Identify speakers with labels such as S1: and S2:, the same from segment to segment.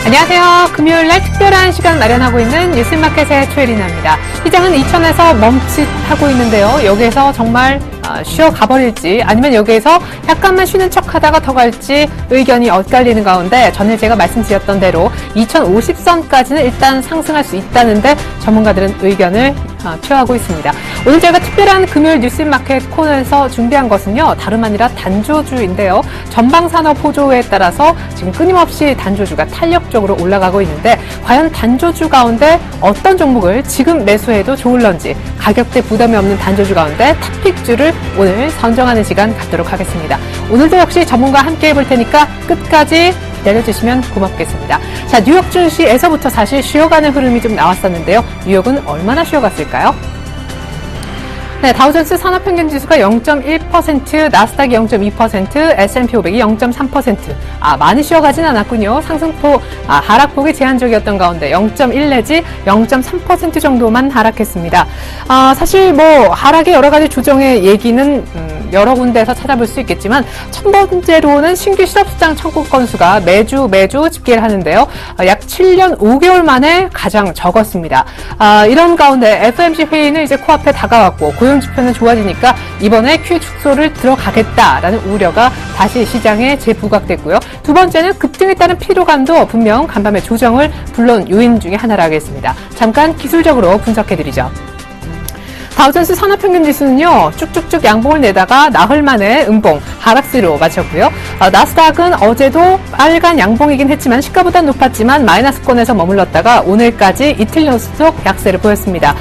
S1: 안녕하세요. 금요일날 특별한 시간 마련하고 있는 뉴스마켓의 최리나입니다. 시장은 이천에서 멈칫하고 있는데요. 여기에서 정말 쉬어 가버릴지 아니면 여기에서 약간만 쉬는 척하다가 더 갈지 의견이 엇갈리는 가운데 전에 제가 말씀드렸던 대로 2050선까지는 일단 상승할 수 있다는데 전문가들은 의견을 표하고 있습니다. 오늘 제가 특별한 금요일 뉴스마켓 코너에서 준비한 것은요. 다름 아니라 단조주인데요. 전방산업 호조에 따라서 지금 끊임없이 단조주가 탄력적으로 올라가고 있는데 과연 단조주 가운데 어떤 종목을 지금 매수해도 좋을런지 가격대 부담이 없는 단조주 가운데 탑픽주를 오늘 선정하는 시간 갖도록 하겠습니다. 오늘도 역시 전문가와 함께 해볼 테니까 끝까지 기다려주시면 고맙겠습니다. 자, 뉴욕 증시에서부터 사실 쉬어가는 흐름이 좀 나왔었는데요. 뉴욕은 얼마나 쉬어갔을까요? 네, 다우존스 산업평균지수가 0.1%, 나스닥이 0.2%, S&P 500이 0.3%. 많이 쉬어가진 않았군요. 상승폭, 하락폭이 제한적이었던 가운데 0.1 내지 0.3% 정도만 하락했습니다. 사실 하락의 여러 가지 조정의 얘기는 여러 군데에서 찾아볼 수 있겠지만 첫 번째로는 신규 실업수당 청구 건수가 매주 집계를 하는데요. 약 7년 5개월 만에 가장 적었습니다. 이런 가운데 FOMC 회의는 이제 코앞에 다가왔고 고용 지표는 좋아지니까 이번에 QE 축소를 들어가겠다라는 우려가 다시 시장에 재부각됐고요. 두 번째는 급등에 따른 피로감도 분명 간밤에 조정을 불러온 요인 중에 하나라 하겠습니다. 잠깐 기술적으로 분석해드리죠. 다우존스 산업평균지수는요. 쭉쭉쭉 양봉을 내다가 나흘 만에 음봉, 하락세로 마쳤고요. 나스닥은 어제도 빨간 양봉이긴 했지만 시가보다 높았지만 마이너스권에서 머물렀다가 오늘까지 이틀 연속 약세를 보였습니다.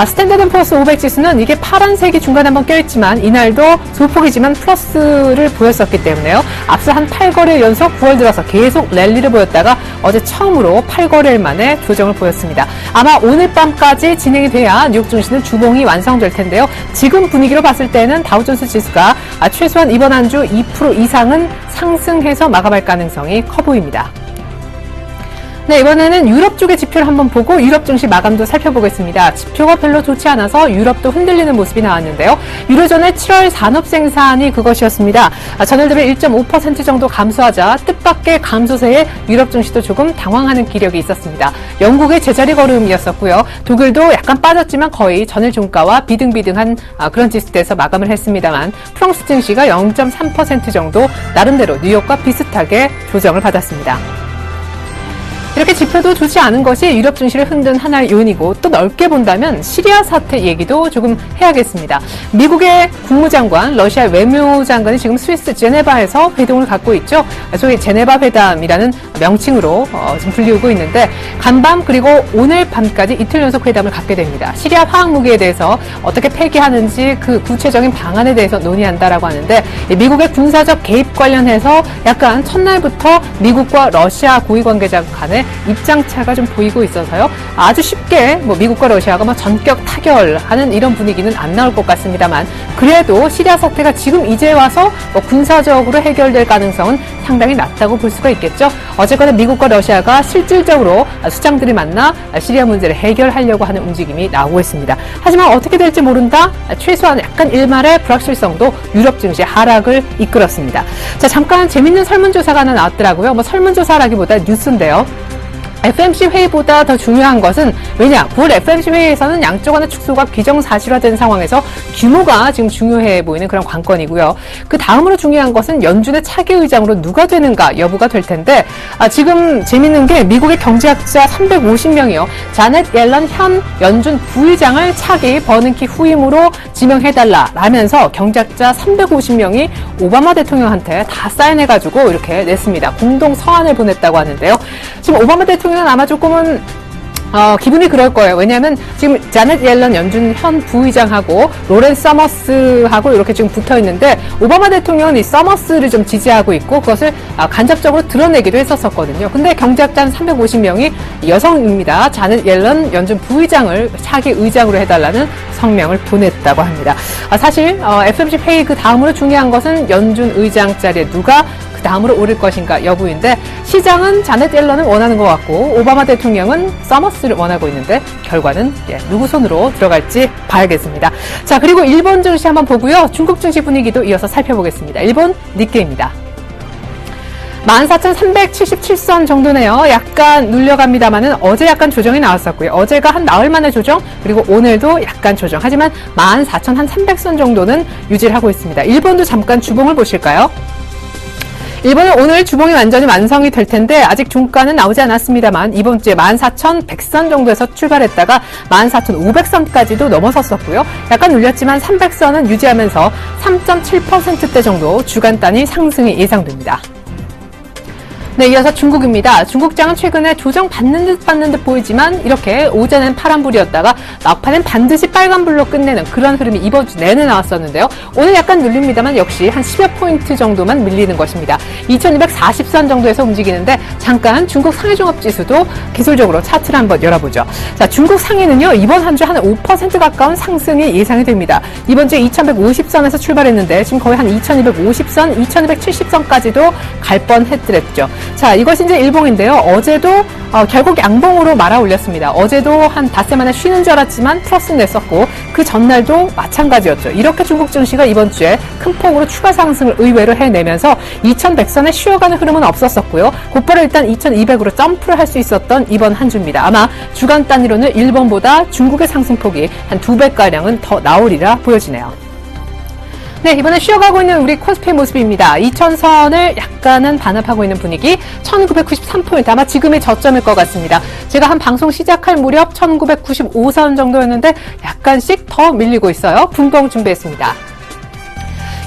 S1: 스탠다드&푸어스 500지수는 이게 파란색이 중간에 한번 껴있지만 이날도 소폭이지만 플러스를 보였었기 때문에요. 앞서 한 8거래일 연속 9월 들어서 계속 랠리를 보였다가 어제 처음으로 8거래일 만에 조정을 보였습니다. 아마 오늘 밤까지 진행이 돼야 뉴욕 증시는 주봉이 완성될 텐데요. 지금 분위기로 봤을 때는 다우존스 지수가 최소한 이번 한 주 2% 이상은 상승해서 마감할 가능성이 커 보입니다. 네, 이번에는 유럽 쪽의 지표를 한번 보고 유럽 증시 마감도 살펴보겠습니다. 지표가 별로 좋지 않아서 유럽도 흔들리는 모습이 나왔는데요. 유로존의 7월 산업 생산이 그것이었습니다. 전일 대비 1.5% 정도 감소하자 뜻밖의 감소세에 유럽 증시도 조금 당황하는 기력이 있었습니다. 영국의 제자리 걸음이었었고요. 독일도 약간 빠졌지만 거의 전일 종가와 비등비등한 그런 지수대에서 마감을 했습니다만 프랑스 증시가 0.3% 정도 나름대로 뉴욕과 비슷하게 조정을 받았습니다. 이렇게 지표도 좋지 않은 것이 유럽 증시를 흔든 하나의 요인이고 또 넓게 본다면 시리아 사태 얘기도 조금 해야겠습니다. 미국의 국무장관, 러시아 외무장관이 지금 스위스 제네바에서 회동을 갖고 있죠. 소위 제네바 회담이라는 명칭으로 지금 불리우고 있는데 간밤 그리고 오늘 밤까지 이틀 연속 회담을 갖게 됩니다. 시리아 화학 무기에 대해서 어떻게 폐기하는지 그 구체적인 방안에 대해서 논의한다라고 하는데 미국의 군사적 개입 관련해서 약간 첫날부터 미국과 러시아 고위 관계자 간에 입장차가 좀 보이고 있어서요. 아주 쉽게 미국과 러시아가 전격 타결하는 이런 분위기는 안 나올 것 같습니다만 그래도 시리아 사태가 지금 이제 와서 군사적으로 해결될 가능성은 상당히 낮다고 볼 수가 있겠죠. 어쨌거나 미국과 러시아가 실질적으로 수장들이 만나 시리아 문제를 해결하려고 하는 움직임이 나오고 있습니다. 하지만 어떻게 될지 모른다. 최소한 약간 일말의 불확실성도 유럽 증시 하락을 이끌었습니다. 자, 잠깐 재밌는 설문조사가 하나 나왔더라고요. 설문조사라기보다 뉴스인데요. FOMC 회의보다 더 중요한 것은 왜냐? 9월 FOMC 회의에서는 양쪽 간의 축소가 비정사실화된 상황에서 규모가 지금 중요해 보이는 그런 관건이고요. 그 다음으로 중요한 것은 연준의 차기 의장으로 누가 되는가 여부가 될 텐데 지금 재밌는 게 미국의 경제학자 350명이요. 자넷 옐런 현 연준 부의장을 차기 버는키 후임으로 지명해달라 라면서 경제학자 350명이 오바마 대통령한테 다 사인해가지고 이렇게 냈습니다. 공동 서한을 보냈다고 하는데요. 지금 오바마 대통령은 아마 조금은 기분이 그럴 거예요. 왜냐하면 지금 자넷 옐런 연준 현 부의장하고 로렌 서머스하고 이렇게 지금 붙어 있는데 오바마 대통령은 이 서머스를 좀 지지하고 있고 그것을 간접적으로 드러내기도 했었거든요. 근데 경제학자 350명이 여성입니다. 자넷 옐런 연준 부의장을 차기 의장으로 해달라는 성명을 보냈다고 합니다. 사실 FOMC 회의 그 다음으로 중요한 것은 연준 의장 자리에 누가 그 다음으로 오를 것인가 여부인데 시장은 자넷 옐런을 원하는 것 같고 오바마 대통령은 서머스를 원하고 있는데 결과는 누구 손으로 들어갈지 봐야겠습니다. 자, 그리고 일본 증시 한번 보고요. 중국 증시 분위기도 이어서 살펴보겠습니다. 일본 니케이입니다. 14,377선 정도네요. 약간 눌려갑니다만은 어제 약간 조정이 나왔었고요. 어제가 한 나흘 만에 조정, 그리고 오늘도 약간 조정. 하지만 14,300선 정도는 유지를 하고 있습니다. 일본도 잠깐 주봉을 보실까요? 일본은 오늘 주봉이 완전히 완성이 될 텐데 아직 종가는 나오지 않았습니다만 이번 주에 14,100선 정도에서 출발했다가 14,500선까지도 넘어섰었고요. 약간 눌렸지만 300선은 유지하면서 3.7%대 정도 주간 단위 상승이 예상됩니다. 네, 이어서 중국입니다. 중국장은 최근에 조정 받는 듯 보이지만 이렇게 오전엔 파란불이었다가 막판엔 반드시 빨간불로 끝내는 그런 흐름이 이번 주 내내 나왔었는데요. 오늘 약간 눌립니다만 역시 한 10여 포인트 정도만 밀리는 것입니다. 2240선 정도에서 움직이는데 잠깐 중국 상해종합지수도 기술적으로 차트를 한번 열어보죠. 자, 중국 상해는요, 이번 한 주 한 5% 가까운 상승이 예상이 됩니다. 이번 주에 2150선에서 출발했는데 지금 거의 한 2250선, 2270선까지도 갈 뻔했더랬죠. 자, 이것이 이제 일봉인데요. 어제도 결국 양봉으로 말아 올렸습니다. 어제도 한 닷새 만에 쉬는 줄 알았지만 플러스 냈었고 그 전날도 마찬가지였죠. 이렇게 중국 증시가 이번 주에 큰 폭으로 추가 상승을 의외로 해내면서 2100선에 쉬어가는 흐름은 없었었고요. 곧바로 일단 2200으로 점프를 할 수 있었던 이번 한 주입니다. 아마 주간 단위로는 일본보다 중국의 상승폭이 한 2배가량은 더 나오리라 보여지네요. 네, 이번에 쉬어가고 있는 우리 코스피의 모습입니다. 2000선을 약간은 반납하고 있는 분위기, 1993포인트, 아마 지금의 저점일 것 같습니다. 제가 한 방송 시작할 무렵 1995선 정도였는데 약간씩 더 밀리고 있어요. 분봉 준비했습니다.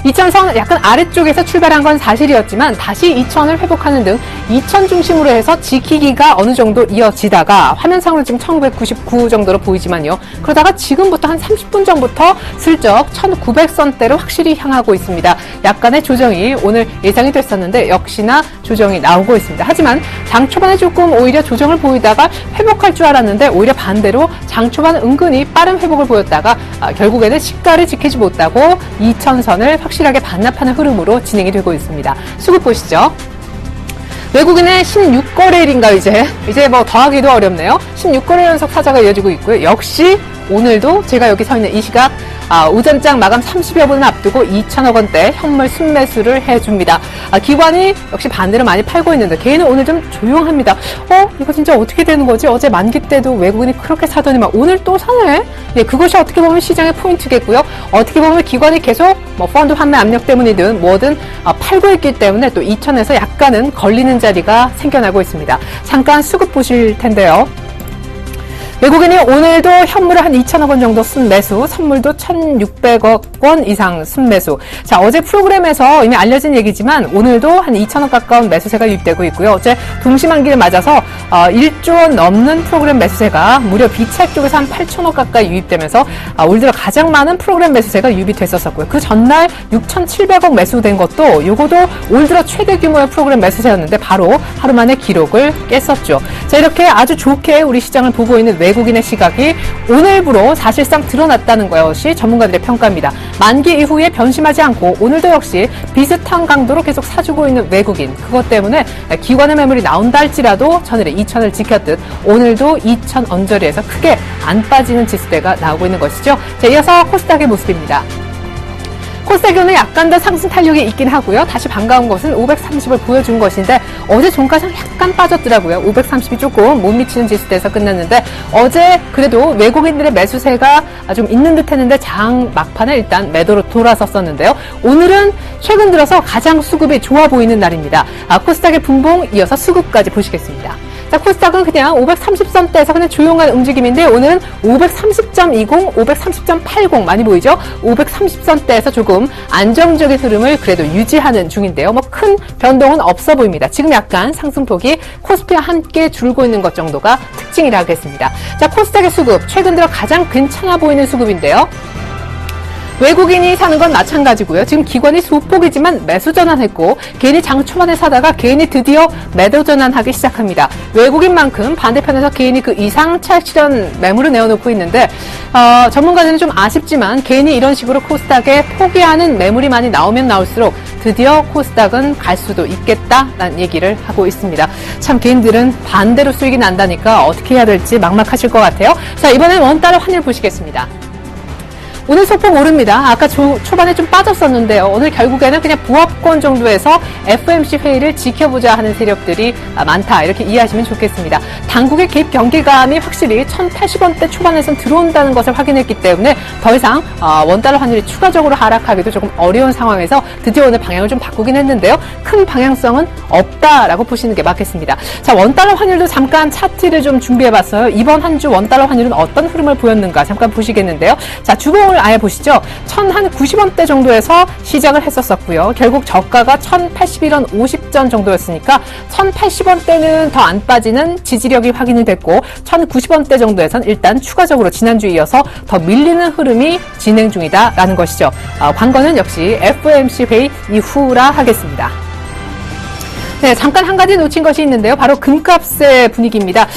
S1: 2000선 약간 아래쪽에서 출발한 건 사실이었지만 다시 2000을 회복하는 등 2000 중심으로 해서 지키기가 어느 정도 이어지다가 화면상으로 지금 1999 정도로 보이지만요. 그러다가 지금부터 한 30분 전부터 슬쩍 1900선대로 확실히 향하고 있습니다. 약간의 조정이 오늘 예상이 됐었는데 역시나 조정이 나오고 있습니다. 하지만 장 초반에 조금 오히려 조정을 보이다가 회복할 줄 알았는데 오히려 반대로 장 초반 은근히 빠른 회복을 보였다가 결국에는 시가를 지키지 못하고 2000선을 확실하게 반납하는 흐름으로 진행이 되고 있습니다. 수급 보시죠. 외국인의 16거래일인가 이제 뭐 더하기도 어렵네요. 16거래 연속 사자가 이어지고 있고요. 역시 오늘도 제가 여기 서 있는 이 시각 오전장 마감 30여 분을 앞두고 2천억 원대 현물 순매수를 해줍니다. 기관이 역시 반대로 많이 팔고 있는데 개인은 오늘 좀 조용합니다. 이거 진짜 어떻게 되는 거지? 어제 만기 때도 외국인이 그렇게 사더니만 오늘 또 사네? 예, 그것이 어떻게 보면 시장의 포인트겠고요. 어떻게 보면 기관이 계속 펀드 환매 압력 때문이든 뭐든 팔고 있기 때문에 또 2천에서 약간은 걸리는 자리가 생겨나고 있습니다. 잠깐 수급 보실 텐데요. 외국인이 오늘도 현물을 한 2천억 원 정도 순매수, 선물도 1,600억 원 이상 순매수. 자, 어제 프로그램에서 이미 알려진 얘기지만 오늘도 한 2천억 가까운 매수세가 유입되고 있고요. 어제 동시만기를 맞아서 1조 원 넘는 프로그램 매수세가 무려 비차익 쪽에서 한 8천억 가까이 유입되면서 올 들어 가장 많은 프로그램 매수세가 유입이 됐었고요. 그 전날 6,700억 매수된 것도 요거도 올 들어 최대 규모의 프로그램 매수세였는데 바로 하루 만에 기록을 깼었죠. 자, 이렇게 아주 좋게 우리 시장을 보고 있는 외국인의 시각이 오늘부로 사실상 드러났다는 것이 전문가들의 평가입니다. 만기 이후에 변심하지 않고 오늘도 역시 비슷한 강도로 계속 사주고 있는 외국인. 그것 때문에 기관의 매물이 나온다 할지라도 전일에 2천을 지켰듯 오늘도 2천 언저리에서 크게 안 빠지는 지수대가 나오고 있는 것이죠. 자, 이어서 코스닥의 모습입니다. 코스닥은 약간 더 상승 탄력이 있긴 하고요. 다시 반가운 것은 530을 보여준 것인데 어제 종가상 약간 빠졌더라고요. 530이 조금 못 미치는 지수대에서 끝났는데 어제 그래도 외국인들의 매수세가 좀 있는 듯 했는데 장 막판에 일단 매도로 돌아섰었는데요. 오늘은 최근 들어서 가장 수급이 좋아 보이는 날입니다. 코스닥의 분봉 이어서 수급까지 보시겠습니다. 자, 코스닥은 그냥 530선대에서 그냥 조용한 움직임인데 오늘은 530.20, 530.80 많이 보이죠? 530선대에서 조금 안정적인 흐름을 그래도 유지하는 중인데요. 뭐 큰 변동은 없어 보입니다. 지금 약간 상승폭이 코스피와 함께 줄고 있는 것 정도가 특징이라 하겠습니다. 자, 코스닥의 수급, 최근 들어 가장 괜찮아 보이는 수급인데요. 외국인이 사는 건 마찬가지고요. 지금 기관이 소폭이지만 매수 전환했고 개인이 장 초반에 사다가 개인이 드디어 매도 전환하기 시작합니다. 외국인만큼 반대편에서 개인이 그 이상 차익 실현 매물을 내어놓고 있는데 전문가들은 좀 아쉽지만 개인이 이런 식으로 코스닥에 포기하는 매물이 많이 나오면 나올수록 드디어 코스닥은 갈 수도 있겠다라는 얘기를 하고 있습니다. 참 개인들은 반대로 수익이 난다니까 어떻게 해야 될지 막막하실 것 같아요. 자, 이번엔 원달러 환율 보시겠습니다. 오늘 소폭 오릅니다. 아까 초반에 좀 빠졌었는데요. 오늘 결국에는 그냥 부합권 정도에서 FOMC 회의를 지켜보자 하는 세력들이 많다. 이렇게 이해하시면 좋겠습니다. 당국의 개입 경계감이 확실히 1080원대 초반에선 들어온다는 것을 확인했기 때문에 더 이상 원달러 환율이 추가적으로 하락하기도 조금 어려운 상황에서 드디어 오늘 방향을 좀 바꾸긴 했는데요. 큰 방향성은 없다라고 보시는 게 맞겠습니다. 자, 원달러 환율도 잠깐 차트를 좀 준비해봤어요. 이번 한 주 원달러 환율은 어떤 흐름을 보였는가 잠깐 보시겠는데요. 자, 주봉을 아예 보시죠. 1090원대 정도에서 시작을 했었고요. 결국 저가가 1081원 50전 정도였으니까 1080원대는 더 안 빠지는 지지력이 확인이 됐고 1090원대 정도에선 일단 추가적으로 지난주에 이어서 더 밀리는 흐름이 진행 중이다라는 것이죠. 관건은 역시 FOMC 회의 이후라 하겠습니다. 네, 잠깐 한 가지 놓친 것이 있는데요. 바로 금값의 분위기입니다.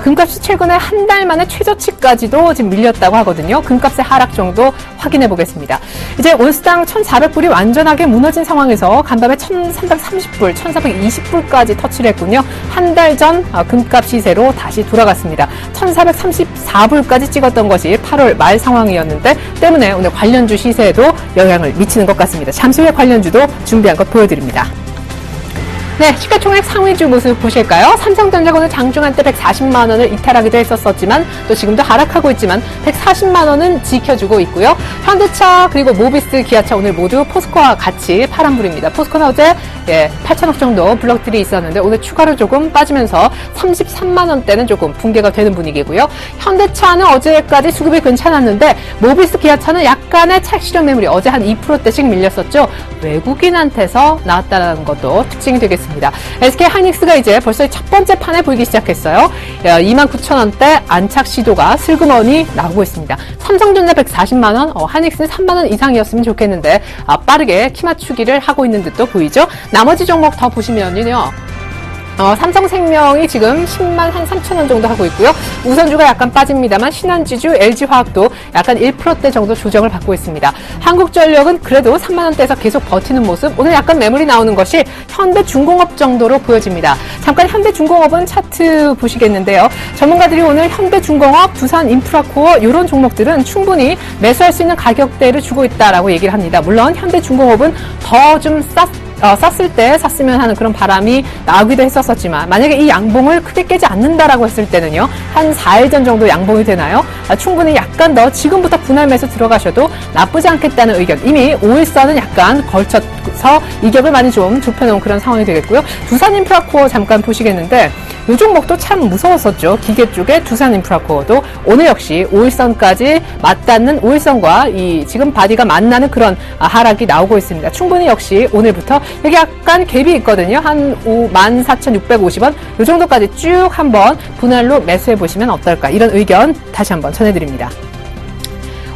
S1: 금값이 최근에 한 달 만에 최저치까지도 지금 밀렸다고 하거든요. 금값의 하락 정도 확인해 보겠습니다. 이제 온스당 1,400불이 완전하게 무너진 상황에서 간밤에 1,330불, 1,420불까지 터치를 했군요. 한 달 전 금값 시세로 다시 돌아갔습니다. 1,434불까지 찍었던 것이 8월 말 상황이었는데 때문에 오늘 관련주 시세에도 영향을 미치는 것 같습니다. 잠시 후에 관련주도 준비한 것 보여드립니다. 네, 시가총액 상위주 모습 보실까요? 삼성전자가 오늘 장중한 때 140만 원을 이탈하기도 했었지만 또 지금도 하락하고 있지만 140만 원은 지켜주고 있고요. 현대차 그리고 모비스, 기아차 오늘 모두 포스코와 같이 파란불입니다. 포스코는 어제 8천억 정도 블록들이 있었는데 오늘 추가로 조금 빠지면서 33만 원대는 조금 붕괴가 되는 분위기고요. 현대차는 어제까지 수급이 괜찮았는데 모비스, 기아차는 약간의 차익 실현 매물이 어제 한 2%대씩 밀렸었죠. 외국인한테서 나왔다는 것도 특징이 되겠습니다. SK 하이닉스가 이제 벌써 첫 번째 판에 보이기 시작했어요. 29,000원대 안착 시도가 슬그머니 나오고 있습니다. 삼성전자 140만 원, 하이닉스는 3만 원 이상이었으면 좋겠는데 빠르게 키 맞추기를 하고 있는 듯도 보이죠. 나머지 종목 더 보시면요. 삼성생명이 지금 10만 한 3,000원 정도 하고 있고요. 우선주가 약간 빠집니다만 신한지주, LG화학도 약간 1%대 정도 조정을 받고 있습니다. 한국전력은 그래도 3만 원대에서 계속 버티는 모습. 오늘 약간 매물이 나오는 것이 현대중공업 정도로 보여집니다. 잠깐 현대중공업은 차트 보시겠는데요. 전문가들이 오늘 현대중공업, 두산인프라코어 이런 종목들은 충분히 매수할 수 있는 가격대를 주고 있다라고 얘기를 합니다. 물론 현대중공업은 더 좀 쌌을 때 샀으면 하는 그런 바람이 나오기도 했었지만 만약에 이 양봉을 크게 깨지 않는다라고 했을 때는요. 한 4일 전 정도 양봉이 되나요? 충분히 약간 더 지금부터 분할 매수 들어가셔도 나쁘지 않겠다는 의견. 이미 5일선은 약간 걸쳐서 이격을 많이 좀 좁혀놓은 그런 상황이 되겠고요. 두산인프라코어 잠깐 보시겠는데 이 종목도 참 무서웠었죠. 기계 쪽에 두산인프라코어도 오늘 역시 5일선까지 맞닿는 5일선과 이 지금 바디가 만나는 그런 하락이 나오고 있습니다. 충분히 역시 오늘부터 여기 약간 갭이 있거든요. 한 54,650원 이 정도까지 쭉 한번 분할로 매수해 보시면 어떨까 이런 의견 다시 한번 전해드립니다.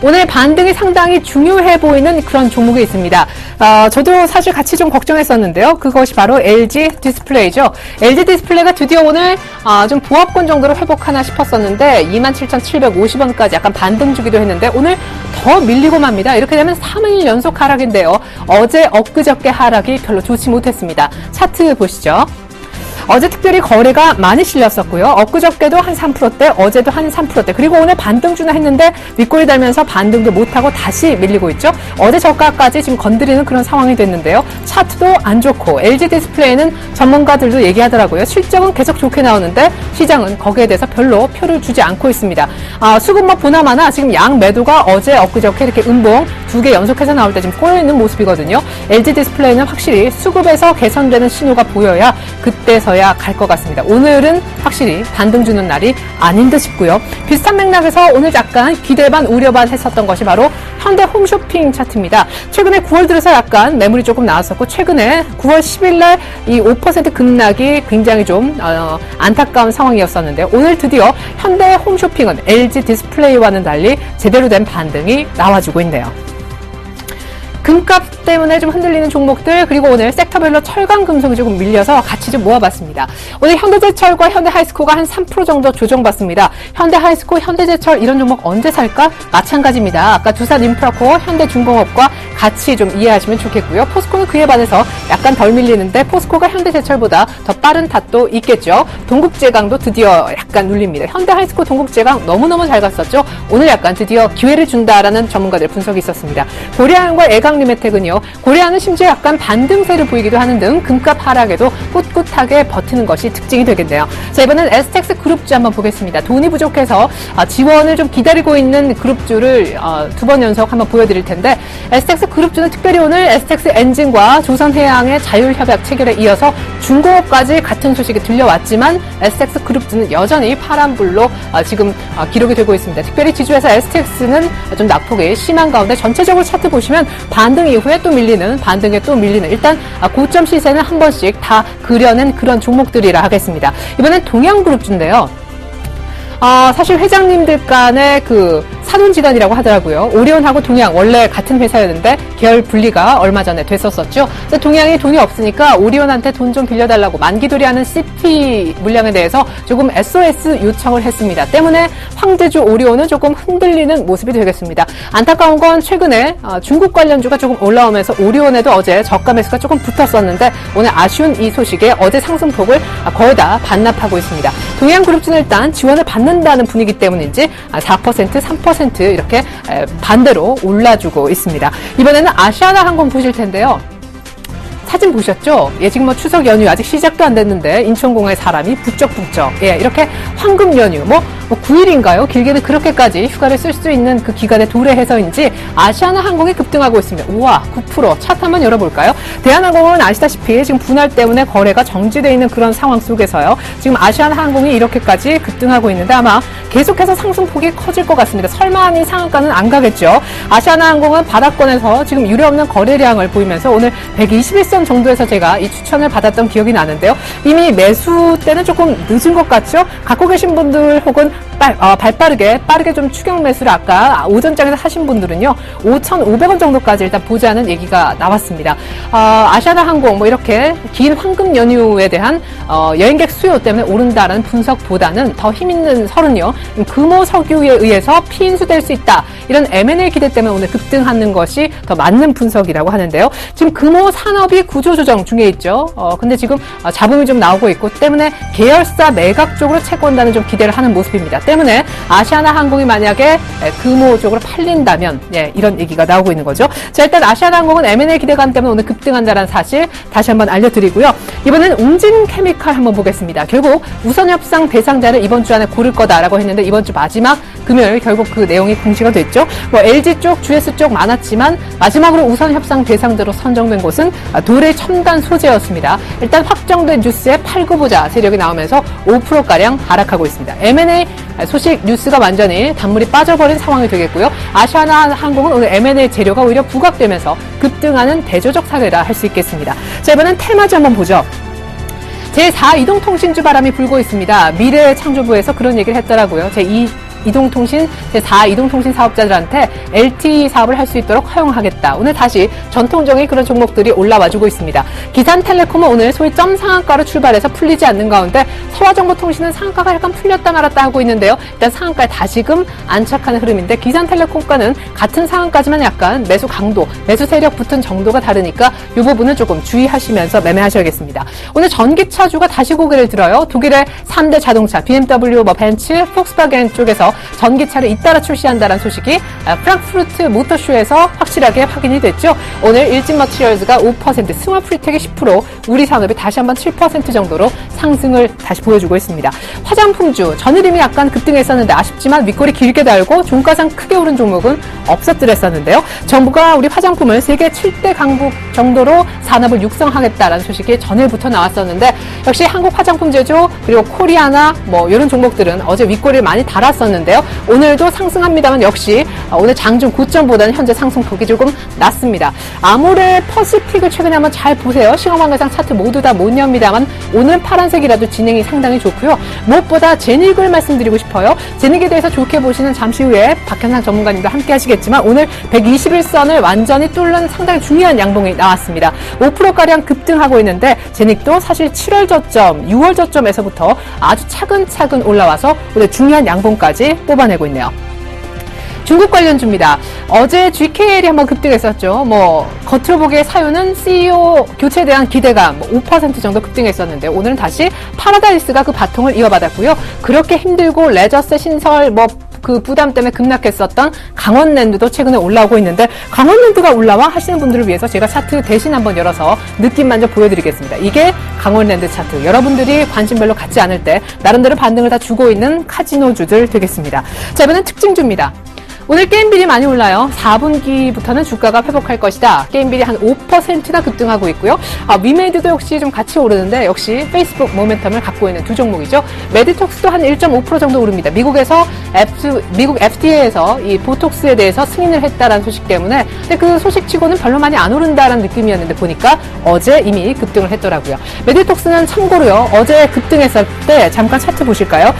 S1: 오늘 반등이 상당히 중요해 보이는 그런 종목이 있습니다. 저도 사실 같이 좀 걱정했었는데요. 그것이 바로 LG 디스플레이죠. LG 디스플레이가 드디어 오늘 좀 보합권 정도로 회복하나 싶었었는데 27,750원까지 약간 반등 주기도 했는데 오늘 더 밀리고 맙니다. 이렇게 되면 3일 연속 하락인데요. 어제 엊그저께 하락이 별로 좋지 못했습니다. 차트 보시죠. 어제 특별히 거래가 많이 실렸었고요. 엊그저께도 한 3%대, 어제도 한 3%대, 그리고 오늘 반등 주나 했는데 윗골이 달면서 반등도 못하고 다시 밀리고 있죠. 어제 저가까지 지금 건드리는 그런 상황이 됐는데요. 차트도 안 좋고 LG 디스플레이는 전문가들도 얘기하더라고요. 실적은 계속 좋게 나오는데 시장은 거기에 대해서 별로 표를 주지 않고 있습니다. 수급 보나마나 지금 양 매도가 어제 엊그저께 이렇게 음봉 2개 연속해서 나올 때 지금 꼬여있는 모습이거든요. LG 디스플레이는 확실히 수급에서 개선되는 신호가 보여야 그때서야 갈 것 같습니다. 오늘은 확실히 반등 주는 날이 아닌 듯 싶고요. 비슷한 맥락에서 오늘 약간 기대 반 우려 반 했었던 것이 바로 현대 홈쇼핑 차트입니다. 최근에 9월 들어서 약간 매물이 조금 나왔었고 최근에 9월 10일 날 이 5% 급락이 굉장히 좀 안타까운 상황이었었는데 오늘 드디어 현대 홈쇼핑은 LG 디스플레이와는 달리 제대로 된 반등이 나와주고 있네요. 금값 때문에 좀 흔들리는 종목들, 그리고 오늘 섹터별로 철강 금속이 조금 밀려서 같이 좀 모아봤습니다. 오늘 현대제철과 현대하이스코가 한 3% 정도 조정받습니다. 현대하이스코, 현대제철 이런 종목 언제 살까? 마찬가지입니다. 아까 두산인프라코어, 현대중공업과 같이 좀 이해하시면 좋겠고요. 포스코는 그에 반해서 약간 덜 밀리는데 포스코가 현대제철보다 더 빠른 탓도 있겠죠. 동국제강도 드디어 약간 눌립니다. 현대하이스코, 동국제강 너무너무 잘 갔었죠. 오늘 약간 드디어 기회를 준다라는 전문가들 분석이 있었습니다. 고려아연과 애강리메텍은요. 고려아연은 심지어 약간 반등세를 보이기도 하는 등 금값 하락에도 꿋꿋하게 버티는 것이 특징이 되겠네요. 자, 이번엔 에스텍스 그룹주 한번 보겠습니다. 돈이 부족해서 지원을 좀 기다리고 있는 그룹주를 2번 연속 한번 보여드릴 텐데, 에스텍스 그룹주는 특별히 오늘 에스텍스 엔진과 조선해양의 자율협약 체결에 이어서 중공업까지 같은 소식이 들려왔지만 에스텍스 그룹주는 여전히 파란불로 지금 기록이 되고 있습니다. 특별히 지주회사 에스텍스는 좀 낙폭이 심한 가운데 전체적으로 차트 보시면 반등 이후에 또 밀리는, 반등에 또 밀리는, 일단 고점 시세는 한 번씩 다 그려낸 그런 종목들이라 하겠습니다. 이번엔 동양그룹주인데요. 사실 회장님들 간의 그 사돈지간이라고 하더라고요. 오리온하고 동양 원래 같은 회사였는데 계열 분리가 얼마 전에 됐었었죠. 근데 동양이 돈이 없으니까 오리온한테 돈 좀 빌려달라고 만기도리하는 CP 물량에 대해서 조금 SOS 요청을 했습니다. 때문에 황제주 오리온은 조금 흔들리는 모습이 되겠습니다. 안타까운 건 최근에 중국 관련주가 조금 올라오면서 오리온에도 어제 저가 매수가 조금 붙었었는데 오늘 아쉬운 이 소식에 어제 상승폭을 거의 다 반납하고 있습니다. 동양그룹주는 일단 지원을 받는다는 분위기 때문인지 4%, 3% 이렇게 반대로 올라주고 있습니다. 이번에는 아시아나항공 보실 텐데요. 사진 보셨죠? 예, 지금 추석 연휴 아직 시작도 안 됐는데 인천공항에 사람이 북적북적. 예, 이렇게 황금 연휴 9일인가요? 길게는 그렇게까지 휴가를 쓸 수 있는 그 기간에 도래해서인지 아시아나항공이 급등하고 있습니다. 우와, 9%. 차트 한번 열어볼까요? 대한항공은 아시다시피 지금 분할 때문에 거래가 정지되어 있는 그런 상황 속에서요. 지금 아시아나항공이 이렇게까지 급등하고 있는데 아마 계속해서 상승폭이 커질 것 같습니다. 설마 이 상한가는 안 가겠죠. 아시아나항공은 바닥권에서 지금 유례없는 거래량을 보이면서 오늘 121선 정도에서 제가 이 추천을 받았던 기억이 나는데요. 이미 매수 때는 조금 늦은 것 같죠? 갖고 계신 분들 혹은 빠르게 좀 추격 매수를 아까 오전장에서 하신 분들은요, 5,500원 정도까지 일단 보자는 얘기가 나왔습니다. 아시아나항공 이렇게 긴 황금 연휴에 대한 여행객 수요 때문에 오른다는 분석보다는 더 힘있는 설은요, 금호 석유에 의해서 피인수될 수 있다. 이런 M&A 기대 때문에 오늘 급등하는 것이 더 맞는 분석이라고 하는데요. 지금 금호 산업이 구조조정 중에 있죠. 근데 지금 잡음이 좀 나오고 있고 때문에 계열사 매각 쪽으로 채권다는 좀 기대를 하는 모습입니다. 때문에 아시아나항공이 만약에 금호 쪽으로 팔린다면 이런 얘기가 나오고 있는 거죠. 자, 일단 아시아나항공은 M&A 기대감 때문에 오늘 급등한다는 사실 다시 한번 알려드리고요. 이번에는 웅진케미칼 한번 보겠습니다. 결국 우선협상 대상자를 이번 주 안에 고를 거다라고 했는데 이번 주 마지막 금요일 결국 그 내용이 공시가 됐죠. LG 쪽, GS 쪽 많았지만 마지막으로 우선협상 대상자로 선정된 곳은 도래 첨단 소재였습니다. 일단 확정된 뉴스에 팔고보자 세력이 나오면서 5%가량 하락하고 있습니다. M&A 소식 뉴스가 완전히 단물이 빠져버린 상황이 되겠고요. 아시아나항공은 오늘 M&A 재료가 오히려 부각되면서 급등하는 대조적 사례라 할 수 있겠습니다. 자, 이번엔 테마주 한번 보죠. 제4이동통신주 바람이 불고 있습니다. 미래창조부에서 그런 얘기를 했더라고요. 제4이동통신 사업자들한테 LTE 사업을 할 수 있도록 허용하겠다. 오늘 다시 전통적인 그런 종목들이 올라와주고 있습니다. 기산텔레콤은 오늘 소위 점 상한가로 출발해서 풀리지 않는 가운데 서화정보통신은 상한가가 약간 풀렸다 말았다 하고 있는데요. 일단 상한가에 다시금 안착하는 흐름인데 기산텔레콤과는 같은 상한가지만 약간 매수 강도, 매수 세력 붙은 정도가 다르니까 이 부분은 조금 주의하시면서 매매하셔야겠습니다. 오늘 전기차주가 다시 고개를 들어요. 독일의 3대 자동차 BMW, 벤츠, 폭스바겐 쪽에서 전기차를 잇따라 출시한다는 소식이 프랑크푸르트 모터쇼에서 확실하게 확인이 됐죠. 오늘 일진머티리얼즈가 5%, 스몰프리텍이 10%, 우리 산업이 다시 한번 7% 정도로 상승을 다시 보여주고 있습니다. 화장품주, 전일 이미 약간 급등했었는데 아쉽지만 윗골이 길게 달고 종가상 크게 오른 종목은 없었더랬었는데요. 정부가 우리 화장품을 세계 7대 강국 정도로 산업을 육성하겠다라는 소식이 전일부터 나왔었는데 역시 한국 화장품 제조 그리고 코리아나 이런 종목들은 어제 윗골을 많이 달았었는데 있었는데요. 오늘도 상승합니다만 역시 오늘 장중 고점보다는 현재 상승폭이 조금 낮습니다. 아모레 퍼시픽을 최근에 한번 잘 보세요. 시황관계상 차트 모두 다 못 엽니다만 오늘 파란색이라도 진행이 상당히 좋고요. 무엇보다 제닉을 말씀드리고 싶어요. 제닉에 대해서 좋게 보시는 잠시 후에 박현상 전문가님도 함께 하시겠지만 오늘 121선을 완전히 뚫는 상당히 중요한 양봉이 나왔습니다. 5%가량 급등하고 있는데 제닉도 사실 7월 저점, 6월 저점에서부터 아주 차근차근 올라와서 오늘 중요한 양봉까지 뽑아내고 있네요. 중국 관련주입니다. 어제 GKL이 한번 급등했었죠. 겉으로 보기에 사유는 CEO 교체에 대한 기대감 5% 정도 급등했었는데 오늘은 다시 파라다이스가 그 바통을 이어받았고요. 그렇게 힘들고 레저세 신설 그 부담 때문에 급락했었던 강원랜드도 최근에 올라오고 있는데 강원랜드가 올라와 하시는 분들을 위해서 제가 차트 대신 한번 열어서 느낌만 좀 보여드리겠습니다. 이게 강원랜드 차트. 여러분들이 관심별로 갖지 않을 때 나름대로 반등을 다 주고 있는 카지노주들 되겠습니다. 자, 이번엔 특징주입니다. 오늘 게임빌이 많이 올라요. 4분기부터는 주가가 회복할 것이다. 게임빌이 한 5%나 급등하고 있고요. 위메이드도 역시 좀 같이 오르는데 역시 페이스북 모멘텀을 갖고 있는 두 종목이죠. 메디톡스도 한 1.5% 정도 오릅니다. 미국 FDA에서 이 보톡스에 대해서 승인을 했다라는 소식 때문에 근데 그 소식치고는 별로 많이 안 오른다라는 느낌이었는데 보니까 어제 이미 급등을 했더라고요. 메디톡스는 참고로요. 어제 급등했을 때 잠깐 차트 보실까요?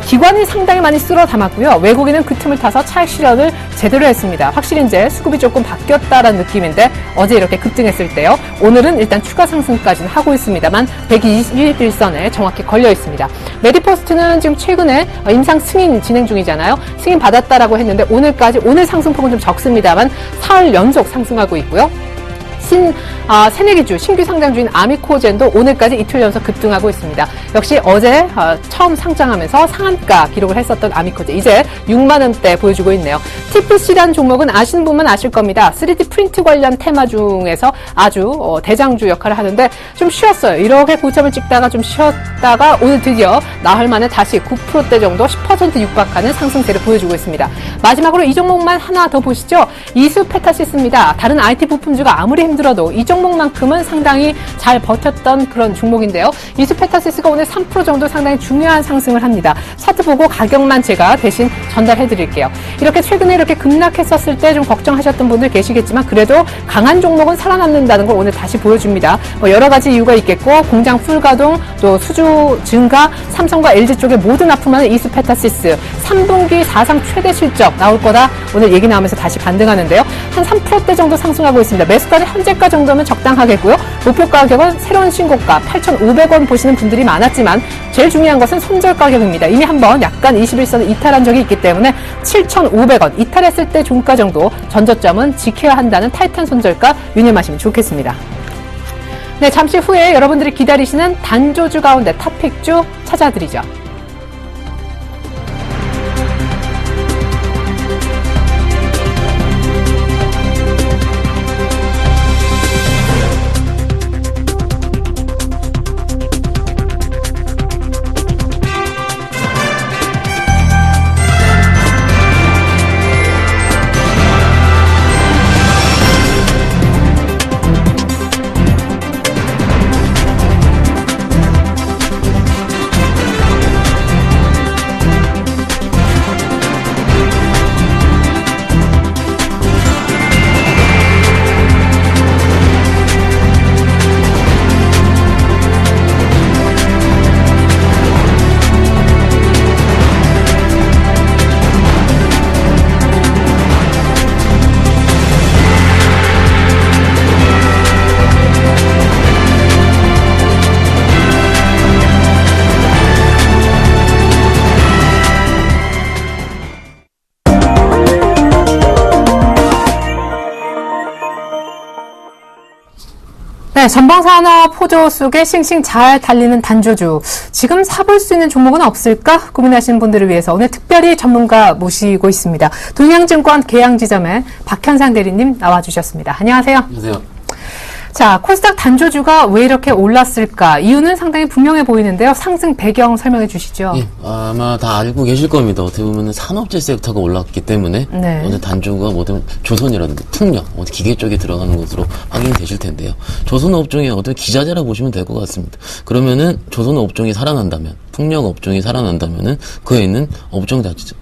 S1: 기관이 상당히 많이 쓸어 담았고요. 외국인은 그 틈을 타서 차익 실현을 제대로 했습니다. 확실히 이제 수급이 조금 바뀌었다라는 느낌인데 어제 이렇게 급등했을 때요. 오늘은 일단 추가 상승까지는 하고 있습니다만 121선에 정확히 걸려 있습니다. 메디포스트는 지금 최근에 임상 승인 진행 중이잖아요. 승인 받았다라고 했는데 오늘 상승폭은 좀 적습니다만 사흘 연속 상승하고 있고요. 새내기주 신규 상장주인 아미코젠도 오늘까지 이틀 연속 급등하고 있습니다. 역시 어제 처음 상장하면서 상한가 기록을 했었던 아미코젠 이제 6만 원대 보여주고 있네요. TPC라는 종목은 아시는 분만 아실 겁니다. 3D 프린트 관련 테마 중에서 아주 대장주 역할을 하는데 좀 쉬었어요. 이렇게 고점을 찍다가 좀 쉬었다가 오늘 드디어 나흘 만에 다시 9%대 정도 10% 육박하는 상승세를 보여주고 있습니다. 마지막으로 이 종목만 하나 더 보시죠. 이수페타시스입니다. 다른 IT 부품주가 아무리 힘들어도 이 종목만큼은 상당히 잘 버텼던 그런 종목인데요. 이수페타시스가 오늘 3% 정도 상당히 중요한 상승을 합니다. 차트 보고 가격만 제가 대신 전달해 드릴게요. 이렇게 최근에 이렇게 급락했었을 때 좀 걱정하셨던 분들 계시겠지만 그래도 강한 종목은 살아남는다는 걸 오늘 다시 보여줍니다. 여러 가지 이유가 있겠고 공장 풀가동 또 수주 증가 삼성과 LG 쪽에 모든 납품하는 이수페타시스 3분기 사상 최대 실적 나올 거다 오늘 얘기 나오면서 다시 반등하는데요. 한 3%대 정도 상승하고 있습니다. 매수가는 현재가 정도면 적당하겠고요. 목표 가격은 새로운 신고가 8,500원 보시는 분들이 많았지만 제일 중요한 것은 손절 가격입니다. 이미 한번 약간 21선을 이탈한 적이 있기 때문에 7,500원 이탈했을 때 종가 정도 전저점은 지켜야 한다는 타이탄 손절가 유념하시면 좋겠습니다. 네, 잠시 후에 여러분들이 기다리시는 단조주 가운데 탑픽주 찾아드리죠. 네, 전방산업 호조 속에 싱싱 잘 달리는 단조주. 지금 사볼 수 있는 종목은 없을까 고민하시는 분들을 위해서 오늘 특별히 전문가 모시고 있습니다. 동양증권 계양지점의 박현상 대리님 나와주셨습니다. 안녕하세요.
S2: 안녕하세요.
S1: 자, 코스닥 단조주가 왜 이렇게 올랐을까? 이유는 상당히 분명해 보이는데요. 상승 배경 설명해 주시죠.
S2: 예, 아마 다 알고 계실 겁니다. 어떻게 보면 산업재 섹터가 올랐기 때문에
S1: 네.
S2: 어제 단조가 뭐든 조선이라든지 풍력, 어디 기계 쪽에 들어가는 것으로 확인이 되실 텐데요. 조선 업종의 어떤 기자재라 보시면 될 것 같습니다. 그러면은 조선 업종이 살아난다면, 풍력 업종이 살아난다면은 그에 있는 업종 자체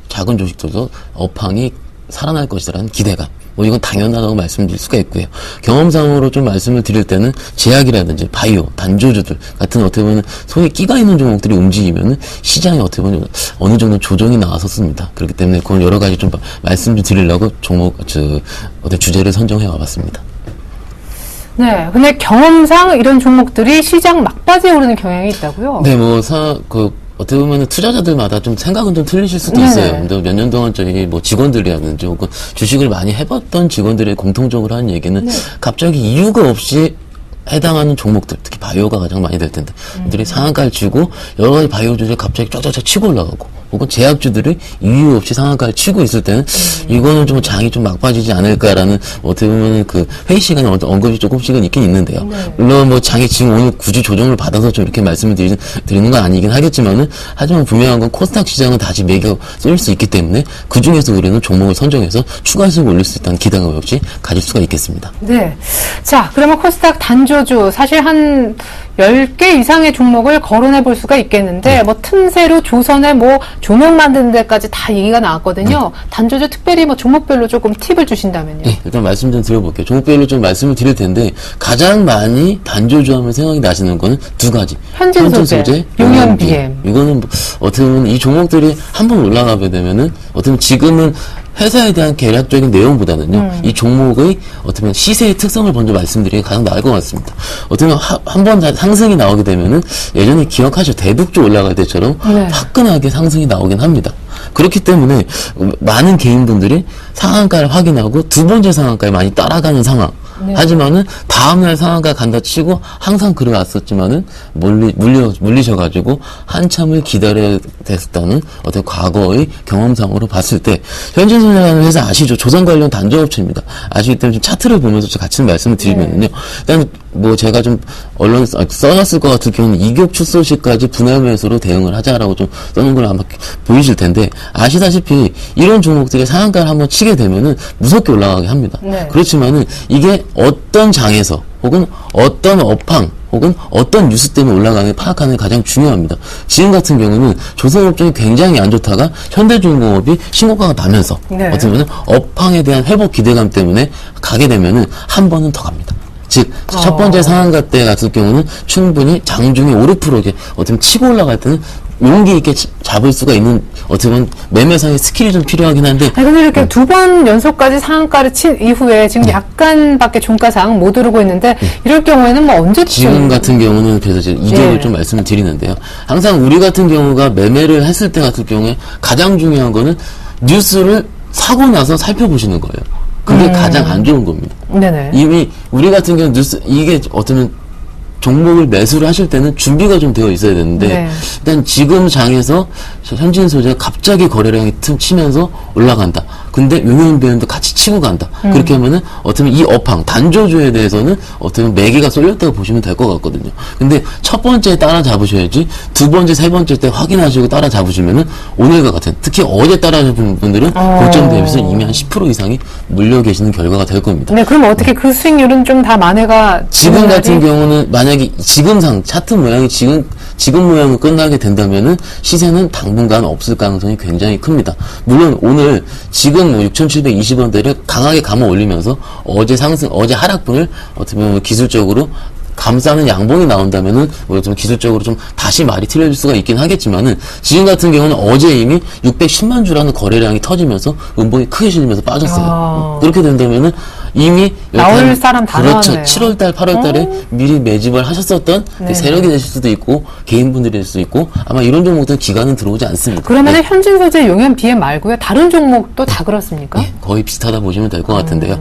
S2: 작은 주식들도 업황이 살아날 것이라는 기대감. 뭐 이건 당연하다고 말씀드릴 수가 있고요. 경험상으로 좀 말씀을 드릴 때는 제약이라든지 바이오, 단조주들 같은 어떻게 보면 손에 끼가 있는 종목들이 움직이면은 시장에 어떻게 보면 어느 정도 조정이 나왔었습니다. 그렇기 때문에 그건 여러 가지 좀 말씀 좀 드리려고 어떤 주제를 선정해 와봤습니다.
S1: 네. 근데 경험상 이런 종목들이 시장 막바지에 오르는 경향이 있다고요?
S2: 네, 어떻게 보면 투자자들마다 좀 생각은 좀 틀리실 수도
S1: 네네.
S2: 있어요. 근데 몇 년 동안 저희 직원들이라든지 혹은 주식을 많이 해봤던 직원들의 공통적으로 하는 얘기는 갑자기 이유가 없이 해당하는 종목들, 특히 바이오가 가장 많이 될 텐데, 이들이 상한가를 치고 여러 가지 바이오주들이 갑자기 쫙쫙쫙 치고 올라가고, 혹은 제약주들이 이유 없이 상한가를 치고 있을 때는 이거는 좀 장이 좀 막빠지지 않을까라는 어떻게 보면 그 회의 시간에 언급이 조금씩은 있긴 있는데요. 물론 뭐 장이 지금 오늘 굳이 조정을 받아서 좀 이렇게 말씀을 드리는 건 아니긴 하겠지만은, 하지만 분명한 건 코스닥 시장은 다시 매겨 쏠릴 수 있기 때문에 그 중에서 우리는 종목을 선정해서 추가 수익을 올릴 수 있다는 기대감 역시 가질 수가 있겠습니다.
S1: 네. 자, 그러면 코스닥 단조주 사실 한 10개 이상의 종목을 거론해 볼 수가 있겠는데 뭐 틈새로 조선에 뭐 조명 만드는 데까지 다 얘기가 나왔거든요. 단조주 특별히 뭐 종목별로 조금 팁을 주신다면요.
S2: 네, 일단 말씀 좀 드려볼게요. 종목별로 좀 말씀을 드릴 텐데 가장 많이 단조주 하면 생각이 나시는 거는 두 가지.
S1: 현진소재, 용현BM.
S2: 이거는 뭐 어떻게 보면 이 종목들이 한번 올라가게 되면은 어떻게 보면 지금은 회사에 대한 계략적인 내용보다는요, 이 종목의 어떻게 보면 시세의 특성을 먼저 말씀드리는 게 가장 나을 것 같습니다. 어떻게 보면 한 번 상승이 나오게 되면은 예전에 기억하시죠? 대북주 올라갈 때처럼 화끈하게 상승이 나오긴 합니다. 그렇기 때문에 많은 개인분들이 상한가를 확인하고 두 번째 상한가에 많이 따라가는 상황. 하지만은 다음날 상한가 간다 치고 항상 그래왔었지만은 물리셔가지고 한참을 기다려야 됐다는 어떤 과거의 경험상으로 봤을 때 현진소재라는 회사 아시죠? 조선 관련 단조업체입니다. 아시기 때문에 좀 차트를 보면서 같이 말씀을 드리면은요. 일단 뭐 제가 좀 언론 써놨을 것 같은 경우는 이격 출소시까지 분할 매수로 대응을 하자라고 좀 써놓은 걸 아마 보이실 텐데 아시다시피 이런 종목들이 상한가를 한번 치게 되면은 무섭게 올라가게 합니다. 그렇지만은 이게 어떤 장에서 혹은 어떤 업황 혹은 어떤 뉴스 때문에 올라가는 파악하는 게 가장 중요합니다. 지금 같은 경우는 조선업종이 굉장히 안 좋다가 현대중공업이 신고가가 나면서 어떻게 보면 업황에 대한 회복 기대감 때문에 가게 되면은 한 번은 더 갑니다. 즉, 첫 번째 상한가 때 같은 경우는 충분히 장중에 5~6%게 어떻게 보면 치고 올라갈 때는 용기 있게 잡을 수가 있는 어떻게 보면 매매상의 스킬이 좀 필요하긴 한데.
S1: 아니, 근데 이렇게 두 번 연속까지 상한가를 친 이후에 지금 약간밖에 종가상 못 오르고 있는데 이럴 경우에는 뭐 언제쯤?
S2: 지금 같은 경우는 그래서 이제 이격을 좀 말씀을 드리는데요. 항상 우리 같은 경우가 매매를 했을 때 같은 경우에 가장 중요한 거는 뉴스를 사고 나서 살펴보시는 거예요. 그게 가장 안 좋은 겁니다.
S1: 네네.
S2: 이미 우리 같은 경우는 이게 어쩌면 종목을 매수를 하실 때는 준비가 좀 되어 있어야 되는데 일단 지금 장에서 현진소재가 갑자기 거래량이 틈 치면서 올라간다. 근데 용현BM도 같이 치고 간다. 그렇게 하면은 어쩌면 이 업황 단조주에 대해서는 어쩌면 매기가 쏠렸다고 보시면 될 것 같거든요. 근데 첫 번째에 따라잡으셔야지 두 번째, 세 번째 때 확인하시고 따라잡으시면은 오늘과 같은 특히 어제 따라잡은 분들은 고점 대비해서 이미 한 10% 이상이 물려 계시는 결과가 될 겁니다.
S1: 네, 그럼 어떻게 그 수익률은 좀 다 만회가
S2: 지금 같은 경우는 만약에 지금상 차트 모양이 지금 모양으로 끝나게 된다면은 시세는 당분간 없을 가능성이 굉장히 큽니다. 물론 오늘 지금 6,720원대를 강하게 감아 올리면서 어제 하락분을 어떻게 보면 기술적으로 감싸는 양봉이 나온다면은 좀 기술적으로 좀 다시 말이 틀려질 수가 있긴 하겠지만은 지금 같은 경우는 어제 이미 610만 주라는 거래량이 터지면서 음봉이 크게 실리면서 빠졌어요. 그렇게 된다면은 이미
S1: 나올 사람 다
S2: 그렇죠.
S1: 나왔네요.
S2: 7월달, 8월달에 미리 매집을 하셨었던 세력이 되실 수도 있고 개인분들이 될 수도 있고 아마 이런 종목들은 기간은 들어오지 않습니다.
S1: 그러면 현진소재, 용현BM 말고요 다른 종목도 다 그렇습니까?
S2: 거의 비슷하다 보시면 될 것 같은데요.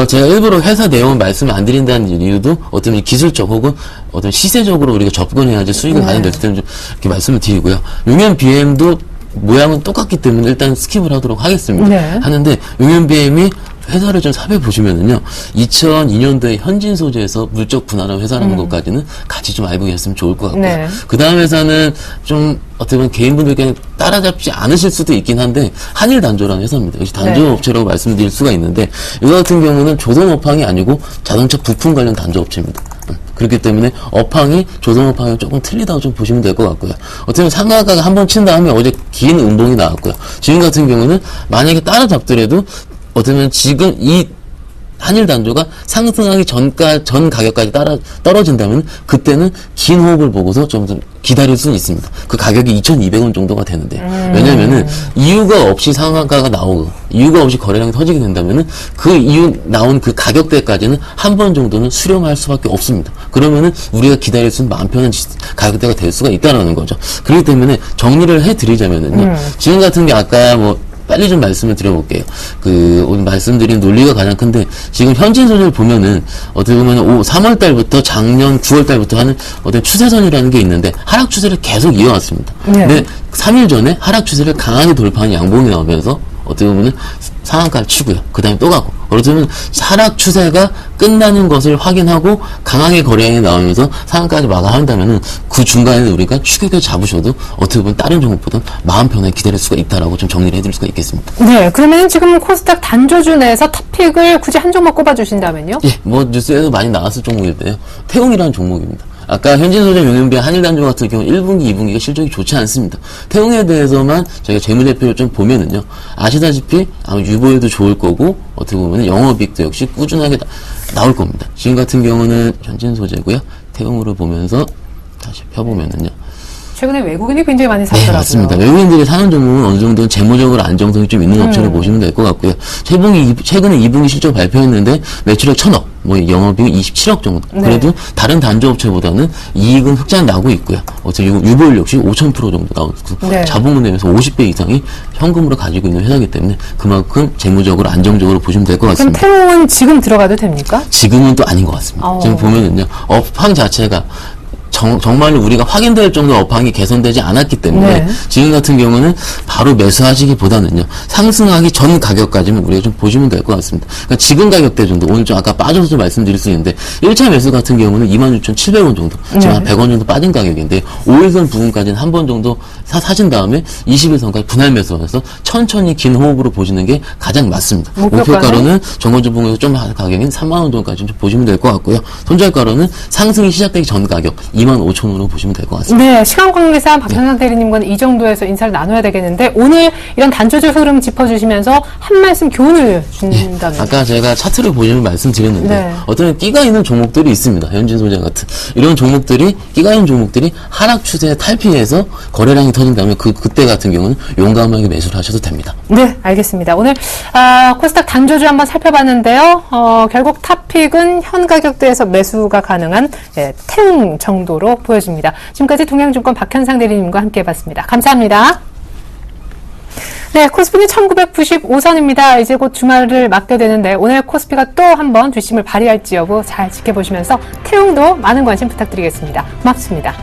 S2: 제가 일부러 회사 내용을 말씀을 안 드린다는 이유도 어떤 기술적 혹은 어떤 시세적으로 우리가 접근해야지 수익을 가져낼 때는 좀 이렇게 말씀을 드리고요. 용현BM도 모양은 똑같기 때문에 일단 스킵을 하도록 하겠습니다. 하는데 용현BM이 회사를 좀 살펴보시면은요, 2002년도에 현진소재에서 물적 분할한 회사라는 것까지는 같이 좀 알고 계셨으면 좋을 것 같고요. 그 다음 회사는 좀 어떻게 보면 개인분들께는 따라잡지 않으실 수도 있긴 한데 한일단조라는 회사입니다. 역시 단조업체라고 말씀드릴 수가 있는데 이거 같은 경우는 조선업황이 아니고 자동차 부품 관련 단조업체입니다. 그렇기 때문에 업황이 조선업황이 조금 틀리다고 좀 보시면 될 것 같고요. 어쩌면 상한가가 한번 친 다음에 어제 긴 음봉이 나왔고요. 지금 같은 경우는 만약에 따라잡더라도 어쩌면 지금 이 한일 단조가 상승하기 전 가격까지 떨어진다면 그때는 긴 호흡을 보고서 좀 기다릴 수는 있습니다. 그 가격이 2,200원 정도가 되는데 왜냐면은 이유가 없이 상한가가 나오고 이유가 없이 거래량이 터지게 된다면은 그 이유 나온 그 가격대까지는 한 번 정도는 수렴할 수밖에 없습니다. 그러면은 우리가 기다릴 수 있는 마음 편한 가격대가 될 수가 있다라는 거죠. 그렇기 때문에 정리를 해드리자면은요. 지금 같은 게 아까 빨리 좀 말씀을 드려볼게요. 오늘 말씀드린 논리가 가장 큰데, 지금 현진 소재를 보면은, 어떻게 보면 3월 달부터 작년 9월 달부터 하는 어떤 추세선이라는 게 있는데, 하락 추세를 계속 이어왔습니다.
S1: 네.
S2: 근데 3일 전에 하락 추세를 강하게 돌파한 양봉이 나오면서, 어떻게 보면 상한가를 치고요. 그 다음에 또 가고. 그렇다면 하락 추세가 끝나는 것을 확인하고 강하게 거래량이 나오면서 상한가까지 마감한다면은 그 중간에 우리가 추격을 잡으셔도 어떻게 보면 다른 종목보다 마음 편하게 기다릴 수가 있다라고 좀 정리를 해드릴 수가 있겠습니다.
S1: 네, 그러면 지금 코스닥 단조주 내에서 탑픽을 굳이 한 종목 꼽아주신다면요?
S2: 예, 뉴스에도 많이 나왔을 종목인데요. 태웅이라는 종목입니다. 아까 현진소재, 용현비, 한일단조 같은 경우 1분기, 2분기가 실적이 좋지 않습니다. 태웅에 대해서만 저희가 재무제표를 좀 보면은요, 아시다시피 아마 유보율도 좋을 거고 어떻게 보면 영업이익도 역시 꾸준하게 나올 겁니다. 지금 같은 경우는 현진소재고요. 태웅으로 보면서 다시 펴보면은요.
S1: 최근에 외국인이 굉장히 많이
S2: 네,
S1: 사더라고요.
S2: 맞습니다. 외국인들이 사는 종목은 어느 정도는 재무적으로 안정성이 좀 있는 업체를 보시면 될 것 같고요. 최근에 2분기 실적 발표했는데 매출액 1,000억, 영업이익 27억 정도.
S1: 네.
S2: 그래도 다른 단조 업체보다는 이익은 흑자 나고 있고요. 어차피 유보율 역시 5,000% 정도 나오고
S1: 네.
S2: 자본금 내에서 50배 이상이 현금으로 가지고 있는 회사이기 때문에 그만큼 재무적으로 안정적으로 보시면 될 것
S1: 그럼
S2: 같습니다.
S1: 태웅은 지금 들어가도 됩니까?
S2: 지금은 또 아닌 것 같습니다. 지금 보면은요, 업황 자체가 정말로 우리가 확인될 정도 업황이 개선되지 않았기 때문에
S1: 네.
S2: 지금 같은 경우는 바로 매수하시기보다는요, 상승하기 전 가격까지는 우리가 좀 보시면 될 것 같습니다. 그러니까 지금 가격대 정도, 오늘 좀 아까 빠져서 좀 말씀드릴 수 있는데 1차 매수 같은 경우는 26,700원 정도, 지금 한 100원 정도 빠진 가격인데 5일선 부분까지는 한 번 정도 사신 다음에 21선까지 분할 매수해서 천천히 긴 호흡으로 보시는 게 가장 맞습니다. 목표가로는 정거주봉에서 좀 가격인 3만원 정도까지 좀 보시면 될 것 같고요. 손절가로는 상승이 시작되기 전 가격 25,000원으로 보시면 될 것 같습니다.
S1: 네, 시간 관계상 박현상 대리님과는 이 정도에서 인사를 나눠야 되겠는데 오늘 이런 단조주 흐름 짚어주시면서 한 말씀 교훈을 준다면
S2: 아까 제가 차트를 보시면 말씀드렸는데
S1: 네.
S2: 어떤 끼가 있는 종목들이 있습니다. 현진소재 같은 이런 종목들이 끼가 있는 종목들이 하락 추세에 탈피해서 거래량이 터진다면 그때 같은 경우는 용감하게 매수를 하셔도 됩니다.
S1: 네, 알겠습니다. 오늘 코스닥 단조주 한번 살펴봤는데요. 결국 탑픽은 현 가격대에서 매수가 가능한 태웅 정도로 보여집니다. 지금까지 동양증권 박현상 대리님과 함께 해봤습니다. 감사합니다. 네, 코스피는 1995선입니다. 이제 곧 주말을 맞게 되는데 오늘 코스피가 또 한번 뒷심을 발휘할지 여부 잘 지켜보시면서 태웅도 많은 관심 부탁드리겠습니다. 고맙습니다.